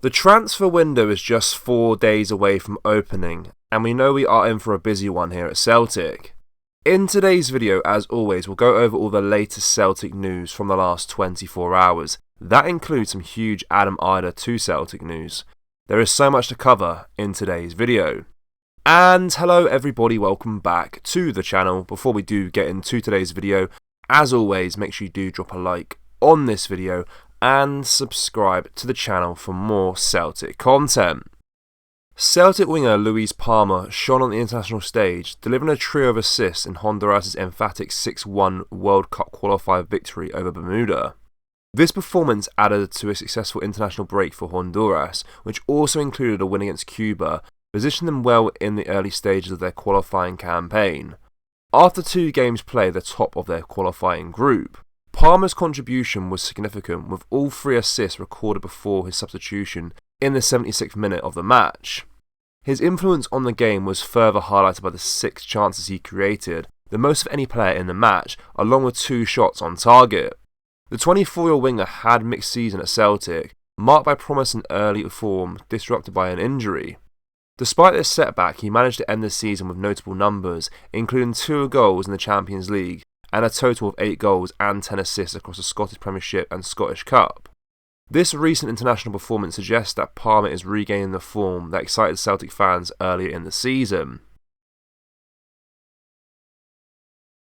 The transfer window is just 4 days away from opening, and we know we are in for a busy one here at Celtic. In today's video, as always, we'll go over all the latest Celtic news from the last 24 hours. That includes some huge Idah to Celtic news. There is so much to cover in today's video. And hello everybody, welcome back to the channel. Before we do get into today's video, as always, make sure you do drop a like on this video and subscribe to the channel for more Celtic content. Celtic winger Luis Palma shone on the international stage, delivering a trio of assists in Honduras' emphatic 6-1 World Cup qualifier victory over Bermuda. This performance added to a successful international break for Honduras, which also included a win against Cuba, positioning them well in the early stages of their qualifying campaign. After 2 games played, the top of their qualifying group. Palmer's contribution was significant, with all 3 assists recorded before his substitution in the 76th minute of the match. His influence on the game was further highlighted by the 6 chances he created, the most of any player in the match, along with 2 shots on target. The 24-year-old winger had mixed season at Celtic, marked by promise and early form disrupted by an injury. Despite this setback, he managed to end the season with notable numbers, including 2 goals in the Champions League, and a total of 8 goals and 10 assists across the Scottish Premiership and Scottish Cup. This recent international performance suggests that Palmer is regaining the form that excited Celtic fans earlier in the season.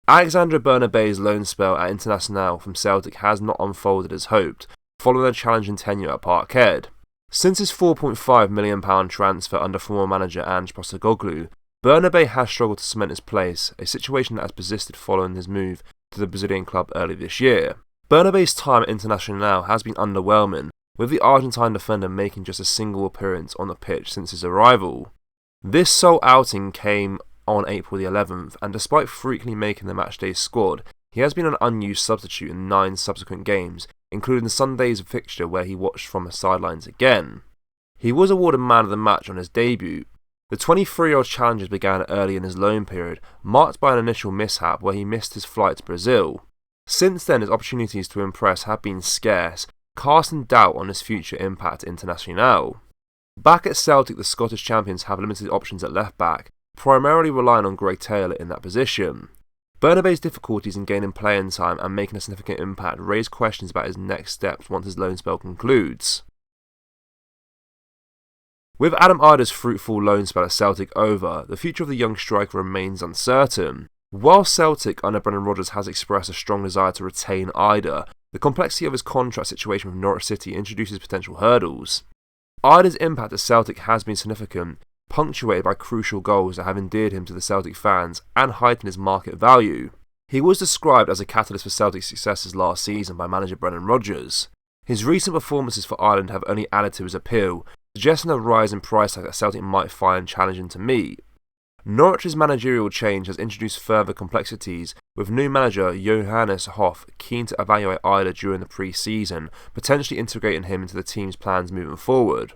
Alexandre Bernabé's loan spell at Internacional from Celtic has not unfolded as hoped, following a challenging tenure at Parkhead. Since his £4.5 million transfer under former manager Ange Postecoglou, Bernabé has struggled to cement his place, a situation that has persisted following his move to the Brazilian club early this year. Bernabé's time at Internacional has been underwhelming, with the Argentine defender making just a single appearance on the pitch since his arrival. This sole outing came on April the 11th, and despite frequently making the matchday squad, he has been an unused substitute in 9 subsequent games, including the Sunday's fixture where he watched from the sidelines again. He was awarded man of the match on his debut. The 23-year-old challenger began early in his loan period, marked by an initial mishap where he missed his flight to Brazil. Since then, his opportunities to impress have been scarce, casting doubt on his future impact at Internacional. Back at Celtic, the Scottish champions have limited options at left-back, primarily relying on Greg Taylor in that position. Bernabé's difficulties in gaining playing time and making a significant impact raise questions about his next steps once his loan spell concludes. With Adam Idah's fruitful loan spell at Celtic over, the future of the young striker remains uncertain. While Celtic under Brendan Rodgers has expressed a strong desire to retain Idah, the complexity of his contract situation with Norwich City introduces potential hurdles. Idah's impact at Celtic has been significant, punctuated by crucial goals that have endeared him to the Celtic fans and heightened his market value. He was described as a catalyst for Celtic's successes last season by manager Brendan Rodgers. His recent performances for Ireland have only added to his appeal, suggesting a rise in price tag that Celtic might find challenging to meet. Norwich's managerial change has introduced further complexities, with new manager Johannes Hoff keen to evaluate Idah during the pre-season, potentially integrating him into the team's plans moving forward.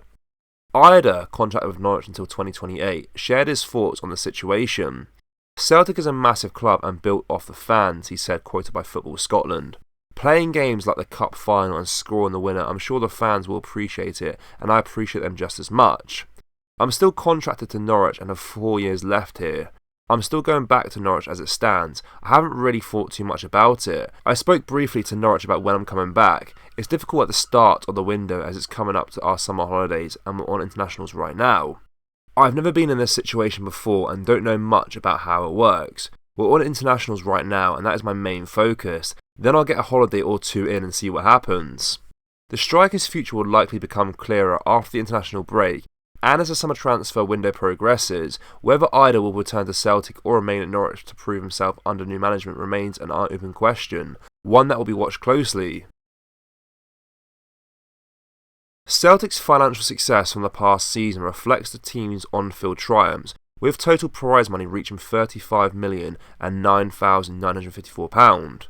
Idah, contracted with Norwich until 2028, shared his thoughts on the situation. "Celtic is a massive club and built off the fans," he said, quoted by Football Scotland. "Playing games like the Cup final and scoring the winner, I'm sure the fans will appreciate it, and I appreciate them just as much. I'm still contracted to Norwich and have 4 years left here. I'm still going back to Norwich as it stands. I haven't really thought too much about it. I spoke briefly to Norwich about when I'm coming back. It's difficult at the start of the window as it's coming up to our summer holidays and we're on internationals right now. I've never been in this situation before and don't know much about how it works. We're on internationals right now and that is my main focus. Then I'll get a holiday or 2 in and see what happens." The striker's future will likely become clearer after the international break, and as the summer transfer window progresses, whether Idah will return to Celtic or remain at Norwich to prove himself under new management remains an open question, one that will be watched closely. Celtic's financial success from the past season reflects the team's on-field triumphs, with total prize money reaching £35 million and £9,954.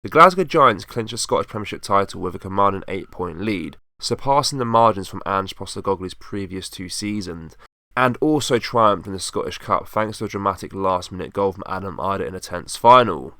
The Glasgow Giants clinched a Scottish Premiership title with a commanding 8-point lead, surpassing the margins from Ange Postecoglou's previous 2 seasons, and also triumphed in the Scottish Cup thanks to a dramatic last-minute goal from Adam Idah in a tense final.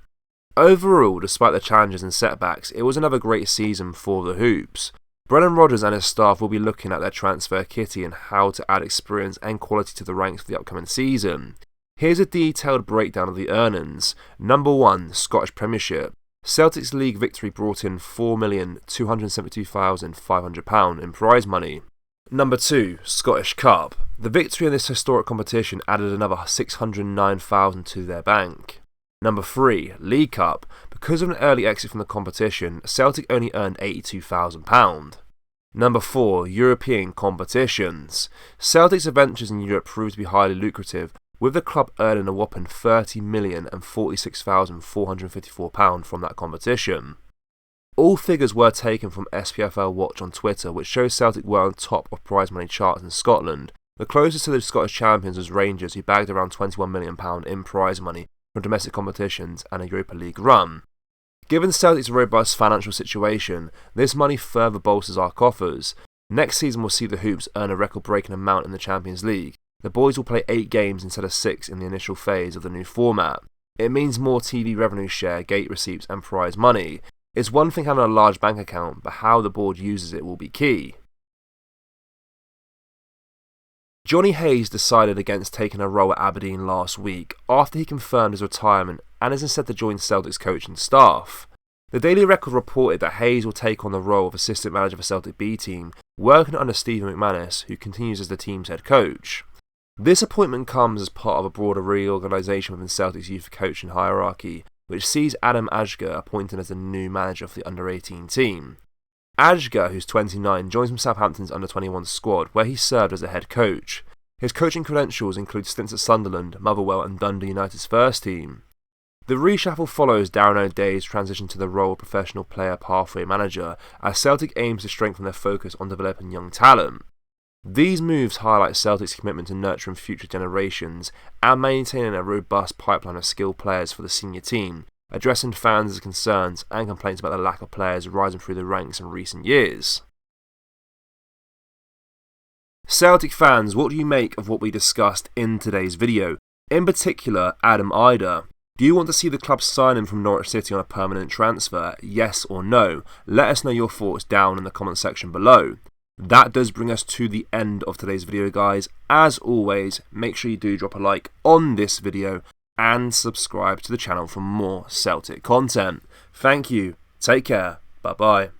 Overall, despite the challenges and setbacks, it was another great season for the Hoops. Brendan Rodgers and his staff will be looking at their transfer kitty and how to add experience and quality to the ranks for the upcoming season. Here's a detailed breakdown of the earnings. Number 1, Scottish Premiership. Celtic's league victory brought in £4,272,500 in prize money. Number 2, Scottish Cup. The victory in this historic competition added another £609,000 to their bank. Number 3, League Cup. Because of an early exit from the competition, Celtic only earned £82,000. Number 4, European competitions. Celtic's adventures in Europe proved to be highly lucrative, with the club earning a whopping £30,046,454 from that competition. All figures were taken from SPFL Watch on Twitter, which shows Celtic were on top of prize money charts in Scotland. The closest to the Scottish champions was Rangers, who bagged around £21 million in prize money from domestic competitions and a Europa League run. Given Celtic's robust financial situation, this money further bolsters our coffers. Next season will see the Hoops earn a record-breaking amount in the Champions League. The boys will play 8 games instead of 6 in the initial phase of the new format. It means more TV revenue share, gate receipts and prize money. It's one thing having a large bank account, but how the board uses it will be key. Johnny Hayes decided against taking a role at Aberdeen last week after he confirmed his retirement and is instead to join Celtic's coaching staff. The Daily Record reported that Hayes will take on the role of assistant manager for Celtic B team, working under Stephen McManus, who continues as the team's head coach. This appointment comes as part of a broader reorganisation within Celtic's youth coaching hierarchy, which sees Adam Ajger appointed as the new manager for the under-18 team. Ajger, who's 29, joins from Southampton's under-21 squad, where he served as a head coach. His coaching credentials include stints at Sunderland, Motherwell and Dundee United's first team. The reshuffle follows Darren O'Day's transition to the role of professional player pathway manager, as Celtic aims to strengthen their focus on developing young talent. These moves highlight Celtic's commitment to nurturing future generations and maintaining a robust pipeline of skilled players for the senior team, addressing fans' concerns and complaints about the lack of players rising through the ranks in recent years. Celtic fans, what do you make of what we discussed in today's video? In particular, Adam Idah. Do you want to see the club sign him from Norwich City on a permanent transfer? Yes or no? Let us know your thoughts down in the comment section below. That does bring us to the end of today's video, guys. As always, make sure you do drop a like on this video and subscribe to the channel for more Celtic content. Thank you. Take care. Bye bye.